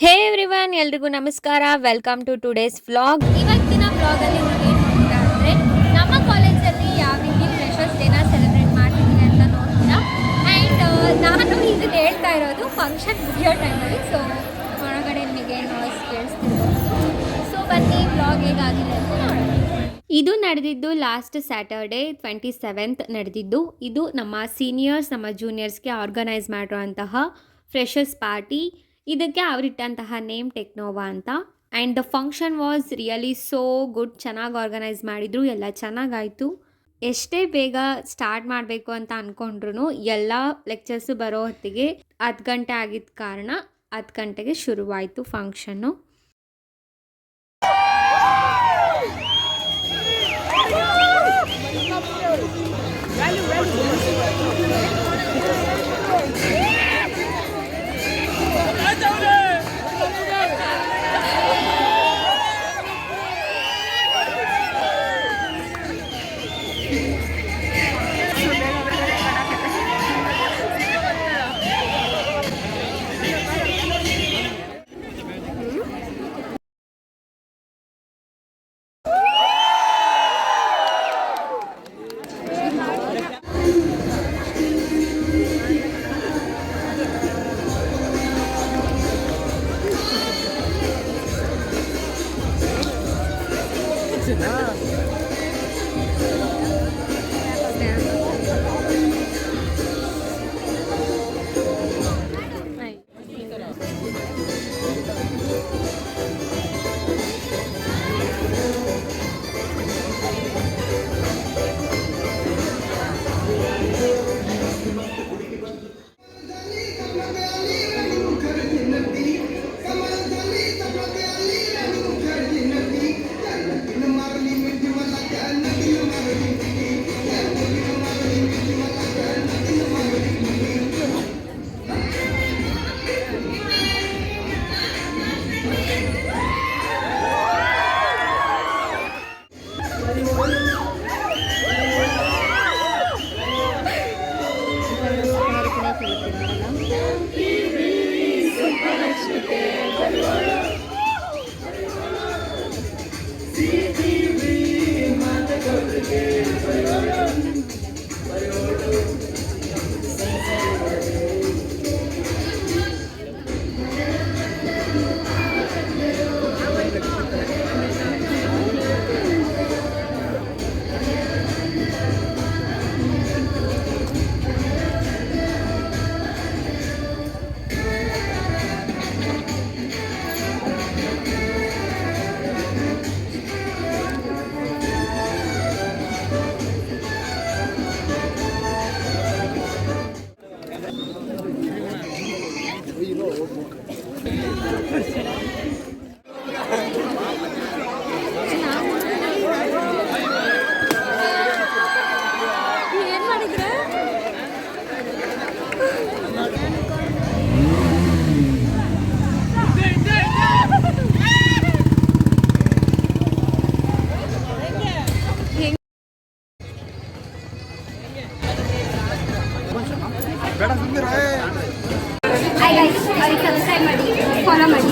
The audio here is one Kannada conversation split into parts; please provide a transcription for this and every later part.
ಹೇ ಎವ್ರಿವನ್, ಎಲ್ರಿಗೂ ನಮಸ್ಕಾರ. Welcome to today's vlog. ಇವತ್ತಿನ ವ್ಲಾಗಲ್ಲಿ ಏನು ನೋಡ್ತೀರಾ ಅಂದರೆ ನಮ್ಮ ಕಾಲೇಜಲ್ಲಿ ಯಾವ ರೀತಿ ಫ್ರೆಷರ್ಸ್ ಡೇನ ಸೆಲೆಬ್ರೇಟ್ ಮಾಡ್ತಿದ್ದೀವಿ ಅಂತ ನೋಡ್ತೀರಾ. ಆ್ಯಂಡ್ ನಾನು ಇದನ್ನು ಹೇಳ್ತಾ ಇರೋದು ಫಂಕ್ಷನ್ ಮುಗಿಯೋ ಟೈಮಲ್ಲಿ. ಸೊ ಹೊರಗಡೆ ನಿಮಗೆ ನಾಯ್ಸ್ ಕೇಳಿಸ್ತಿರ್ಬೋದು. ಸೊ ಬನ್ನಿ ವ್ಲಾಗ್ ಹೇಗಾಗಿದೆ ಅಂತ ನೋಡೋಣ. ಇದು ನಡೆದಿದ್ದು ಲಾಸ್ಟ್ ಸ್ಯಾಟರ್ಡೇ 27th ನಡೆದಿದ್ದು. ಇದು ನಮ್ಮ ಸೀನಿಯರ್ಸ್ ನಮ್ಮ ಜೂನಿಯರ್ಸ್ಗೆ ಆರ್ಗನೈಸ್ ಮಾಡಿರೋಂತಹ ಫ್ರೆಷರ್ಸ್ ಪಾರ್ಟಿ. ಇದಕ್ಕೆ ಅವರಿಟ್ಟಂತಹ ನೇಮ್ ಟೆಕ್ನೋವಾ ಅಂತ. And the function was really so good. ಚೆನ್ನಾಗಿ ಆರ್ಗನೈಸ್ ಮಾಡಿದರು, ಎಲ್ಲ ಚೆನ್ನಾಗಾಯಿತು. ಎಷ್ಟೇ ಬೇಗ ಸ್ಟಾರ್ಟ್ ಮಾಡಬೇಕು ಅಂತ ಅಂದ್ಕೊಂಡ್ರು ಎಲ್ಲ ಲೆಕ್ಚರ್ಸು ಬರೋ ಹೊತ್ತಿಗೆ 10 ಗಂಟೆ ಆಗಿದ್ದ ಕಾರಣ 10 ಗಂಟೆಗೆ ಶುರುವಾಯಿತು ಫಂಕ್ಷನ್ನು. ಫಾಲೋ ಮಾಡಿ.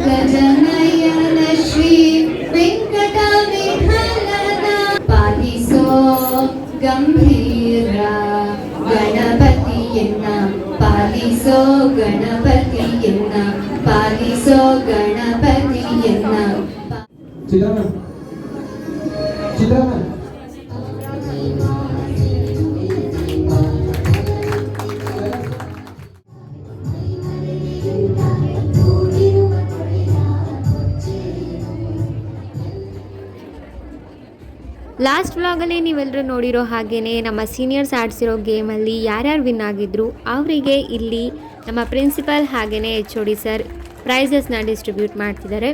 ಗಜನಯನ ಶ್ರೀ ವೆಂಕಟ ವಿಠಲನ ಪಾಲಿಸೋ ಗಂಭೀರ ಗಣಪತಿಯನ್ನ ಪಾಲಿಸೋ ಗಣಪತಿಯನ್ನ ಪಾಲಿಸೋ ಗಣಪತಿಯನ್ನ. ಲಾಸ್ಟ್ ವ್ಲಾಗಲ್ಲಿ ನೀವೆಲ್ಲರೂ ನೋಡಿರೋ ಹಾಗೆಯೇ ನಮ್ಮ ಸೀನಿಯರ್ಸ್ ಆಡಿಸಿರೋ ಗೇಮಲ್ಲಿ ಯಾರ್ಯಾರು ವಿನ್ ಆಗಿದ್ರು ಅವರಿಗೆ ಇಲ್ಲಿ ನಮ್ಮ ಪ್ರಿನ್ಸಿಪಲ್ ಹಾಗೆಯೇ HOD ಸರ್ ಪ್ರೈಸಸ್ನ ಡಿಸ್ಟ್ರಿಬ್ಯೂಟ್ ಮಾಡ್ತಿದ್ದಾರೆ.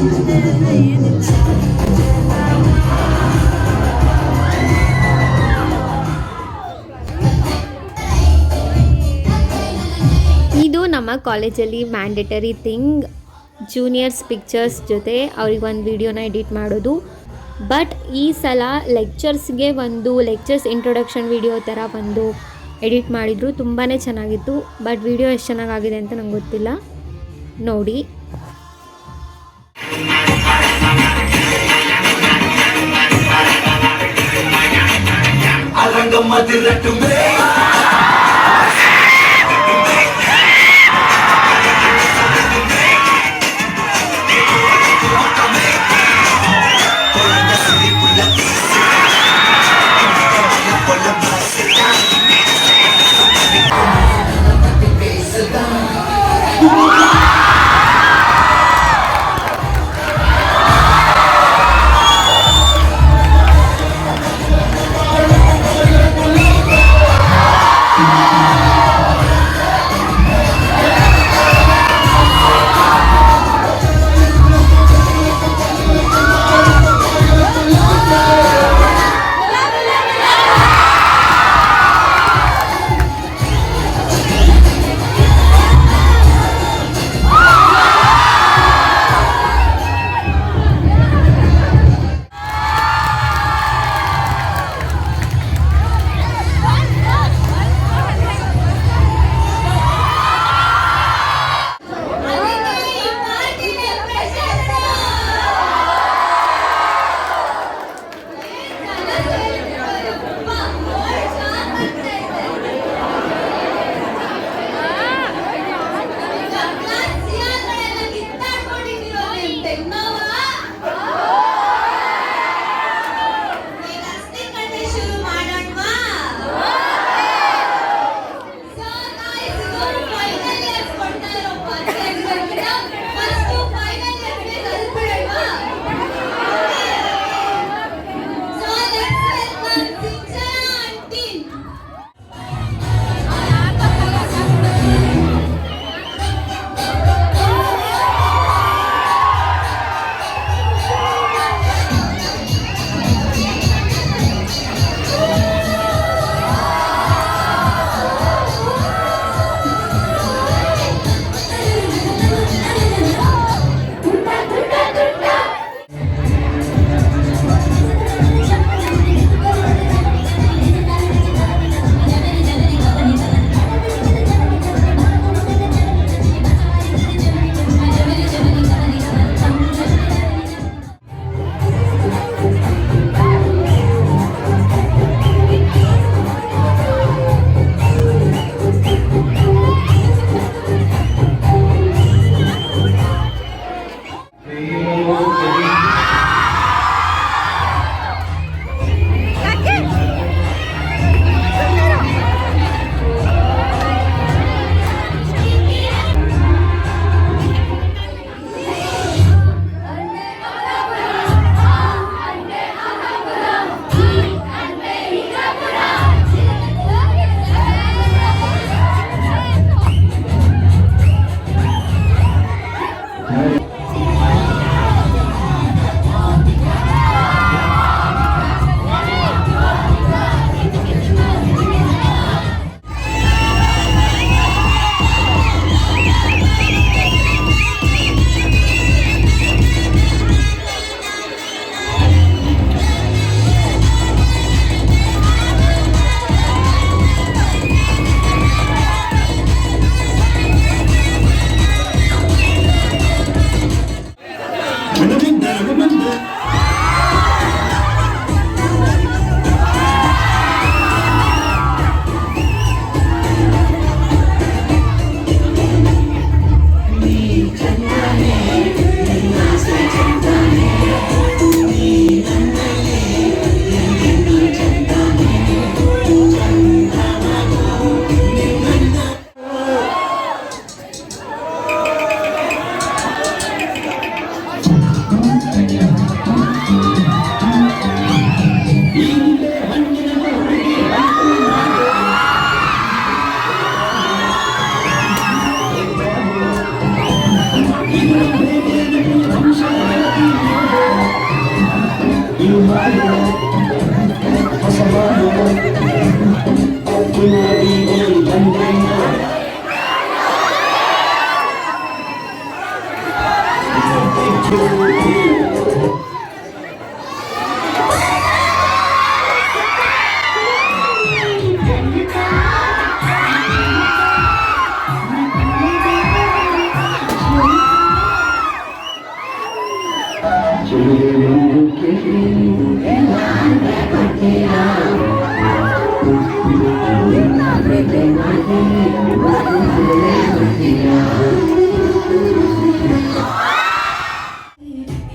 ಇದು ನಮ್ಮ ಕಾಲೇಜಲ್ಲಿ ಮ್ಯಾಂಡೇಟರಿ ಥಿಂಗ್, ಜೂನಿಯರ್ಸ್ ಪಿಕ್ಚರ್ಸ್ ಜೊತೆ ಅವ್ರಿಗೆ ಒಂದು ವಿಡಿಯೋನ ಎಡಿಟ್ ಮಾಡೋದು. ಬಟ್ ಈ ಸಲ ಲೆಕ್ಚರ್ಸ್ಗೆ ಒಂದು ಲೆಕ್ಚರ್ಸ್ ಇಂಟ್ರೊಡಕ್ಷನ್ ವಿಡಿಯೋ ಥರ ಒಂದು ಎಡಿಟ್ ಮಾಡಿದರು. ತುಂಬಾ ಚೆನ್ನಾಗಿತ್ತು. ಬಟ್ ವಿಡಿಯೋ ಎಷ್ಟು ಚೆನ್ನಾಗಾಗಿದೆ ಅಂತ ನಂಗೆ ಗೊತ್ತಿಲ್ಲ, ನೋಡಿ.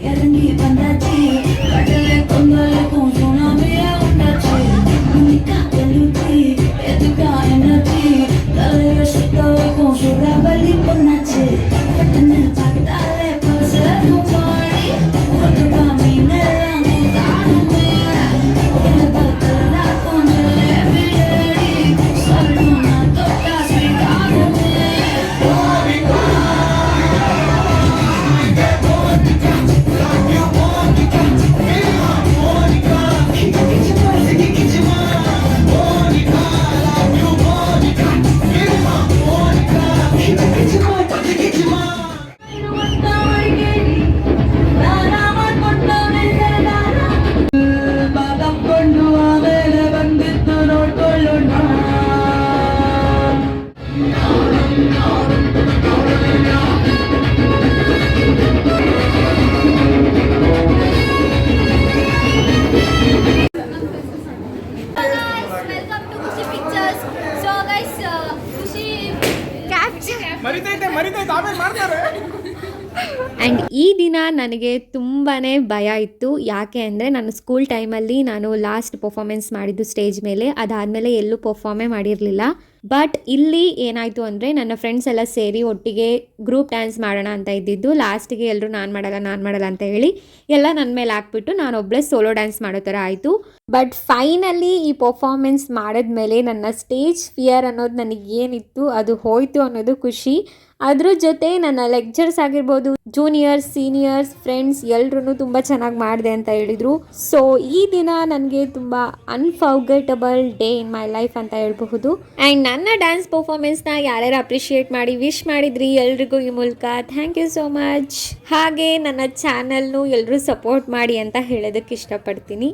இறங்கி வந்தாச்சு கடல கொந்தலுக்கும் சுனாமியா உண்டாச்சு உன்னிக்கா எழுச்சி எதுக்கா என்னாச்சு தலைய சுத்த வைக்கும் சுறாபலி பொண்ணாச்சு பட்டுன்னு பார்த்தாலே பசக்கும் பாடி ஒட்டுக்கா மீனெல்லாம் தானுமே என்ன பார்த்தா கொஞ்சம் விடடி சொல்லணும் நான் தொட்டா ஸ்வீட்டாகுமே ಕೊಂಡು ಆಮೇಲೆ ಬಂದಿದ್ದು ನೋಡ್ಕೊಳ್ಳೋಣ ವೆಲ್ಕಮ್ ಟು ಖುಷಿ ಪಿಕ್ಚರ್ಸ್. ಸೊ ಗೈಸ್, ಖುಷಿ ಕ್ಯಾಪ್ಚರ್ ಮರಿತೈತೆ ಆಮೇಲೆ ಮಾಡ್ತಾರೆ. ಆ್ಯಂಡ್ ಈ ದಿನ ನನಗೆ ತುಂಬಾ ಭಯ ಇತ್ತು. ಯಾಕೆ ಅಂದರೆ ನಾನು ಸ್ಕೂಲ್ ಟೈಮಲ್ಲಿ ನಾನು ಲಾಸ್ಟ್ ಪರ್ಫಾರ್ಮೆನ್ಸ್ ಮಾಡಿದ್ದು ಸ್ಟೇಜ್ ಮೇಲೆ, ಅದಾದಮೇಲೆ ಎಲ್ಲೂ ಪರ್ಫಾರ್ಮೇ ಮಾಡಿರಲಿಲ್ಲ. ಬಟ್ ಇಲ್ಲಿ ಏನಾಯಿತು ಅಂದರೆ ನನ್ನ ಫ್ರೆಂಡ್ಸ್ ಎಲ್ಲ ಸೇರಿ ಒಟ್ಟಿಗೆ ಗ್ರೂಪ್ ಡ್ಯಾನ್ಸ್ ಮಾಡೋಣ ಅಂತ ಇದ್ದಿದ್ದು. ಲಾಸ್ಟಿಗೆ ಎಲ್ಲರೂ ನಾನು ಮಾಡಲ್ಲ ಅಂತ ಹೇಳಿ ಎಲ್ಲ ನನ್ನ ಮೇಲೆ ಹಾಕ್ಬಿಟ್ಟು ನಾನೊಬ್ಬಳೇ ಸೋಲೋ ಡ್ಯಾನ್ಸ್ ಮಾಡೋ ಥರ ಆಯಿತು. ಬಟ್ ಫೈನಲಿ ಈ ಪರ್ಫಾರ್ಮೆನ್ಸ್ ಮಾಡಿದ್ಮೇಲೆ ನನ್ನ ಸ್ಟೇಜ್ ಫಿಯರ್ ಅನ್ನೋದು ನನಗೇನಿತ್ತು ಅದು ಹೋಯಿತು ಅನ್ನೋದು ಖುಷಿ. ಅದ್ರ ಜೊತೆ ನನ್ನ ಲೆಕ್ಚರ್ಸ್ ಆಗಿರ್ಬೋದು, ಜೂನಿಯರ್ಸ್, ಸೀನಿಯರ್ಸ್, ಫ್ರೆಂಡ್ಸ್ ಎಲ್ಲರೂ ತುಂಬ ಚೆನ್ನಾಗಿ ಮಾಡಿದೆ ಅಂತ ಹೇಳಿದರು. ಸೊ ಈ ದಿನ ನನಗೆ ತುಂಬ unforgettable day in my life ಅಂತ ಹೇಳ್ಬಹುದು. ಆ್ಯಂಡ್ ನನ್ನ ಡ್ಯಾನ್ಸ್ ಪರ್ಫಾರ್ಮೆನ್ಸ್ನ ಯಾರ್ಯಾರು ಅಪ್ರಿಷಿಯೇಟ್ ಮಾಡಿ ವಿಶ್ ಮಾಡಿದ್ರಿ ಎಲ್ರಿಗೂ ಈ ಮೂಲಕ ಥ್ಯಾಂಕ್ ಯು ಸೋ ಮಚ್. ಹಾಗೆ ನನ್ನ ಚಾನಲ್ನು ಎಲ್ಲರೂ ಸಪೋರ್ಟ್ ಮಾಡಿ ಅಂತ ಹೇಳೋದಕ್ಕೆ ಇಷ್ಟಪಡ್ತೀನಿ.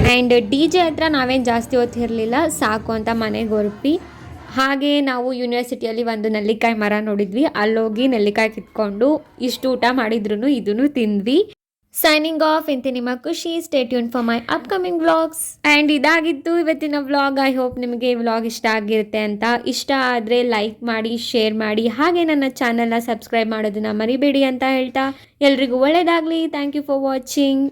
ಆ್ಯಂಡ್ ಡಿ ಜೆ ಹತ್ರ ನಾವೇನು ಜಾಸ್ತಿ ಹೊತ್ತಿರಲಿಲ್ಲ, ಸಾಕು ಅಂತ ಮನೆಗೆ ಹೊರಟ್ವಿ. ಹಾಗೆ ನಾವು ಯೂನಿವರ್ಸಿಟಿಯಲ್ಲಿ ಒಂದು ನೆಲ್ಲಿಕಾಯಿ ಮರ ನೋಡಿದ್ವಿ. ಅಲ್ಲೋಗಿ ನೆಲ್ಲಿಕಾಯಿ ಕಿತ್ಕೊಂಡು ಇಷ್ಟು ಊಟ ಮಾಡಿದ್ರು ಇದನ್ನು ತಿಂದ್ವಿ. ಸೈನಿಂಗ್ ಆಫ್ ಇಂತಿ ನಿಮ್ಮ ಖುಷಿ. Stay tune for my upcoming vlogs. And ಇದಾಗಿತ್ತು ಇವತ್ತಿನ ವ್ಲಾಗ್. ಐ ಹೋಪ್ ನಿಮಗೆ ಈ ವ್ಲಾಗ್ ಇಷ್ಟ ಆಗಿರುತ್ತೆ ಅಂತ. ಇಷ್ಟ ಆದರೆ ಲೈಕ್ ಮಾಡಿ, ಶೇರ್ ಮಾಡಿ, ಹಾಗೆ ನನ್ನ ಚಾನಲ್ನ ಸಬ್ಸ್ಕ್ರೈಬ್ ಮಾಡೋದನ್ನ ಮರಿಬೇಡಿ ಅಂತ ಹೇಳ್ತಾ ಎಲ್ರಿಗೂ ಒಳ್ಳೆಯದಾಗಲಿ. Thank you for watching.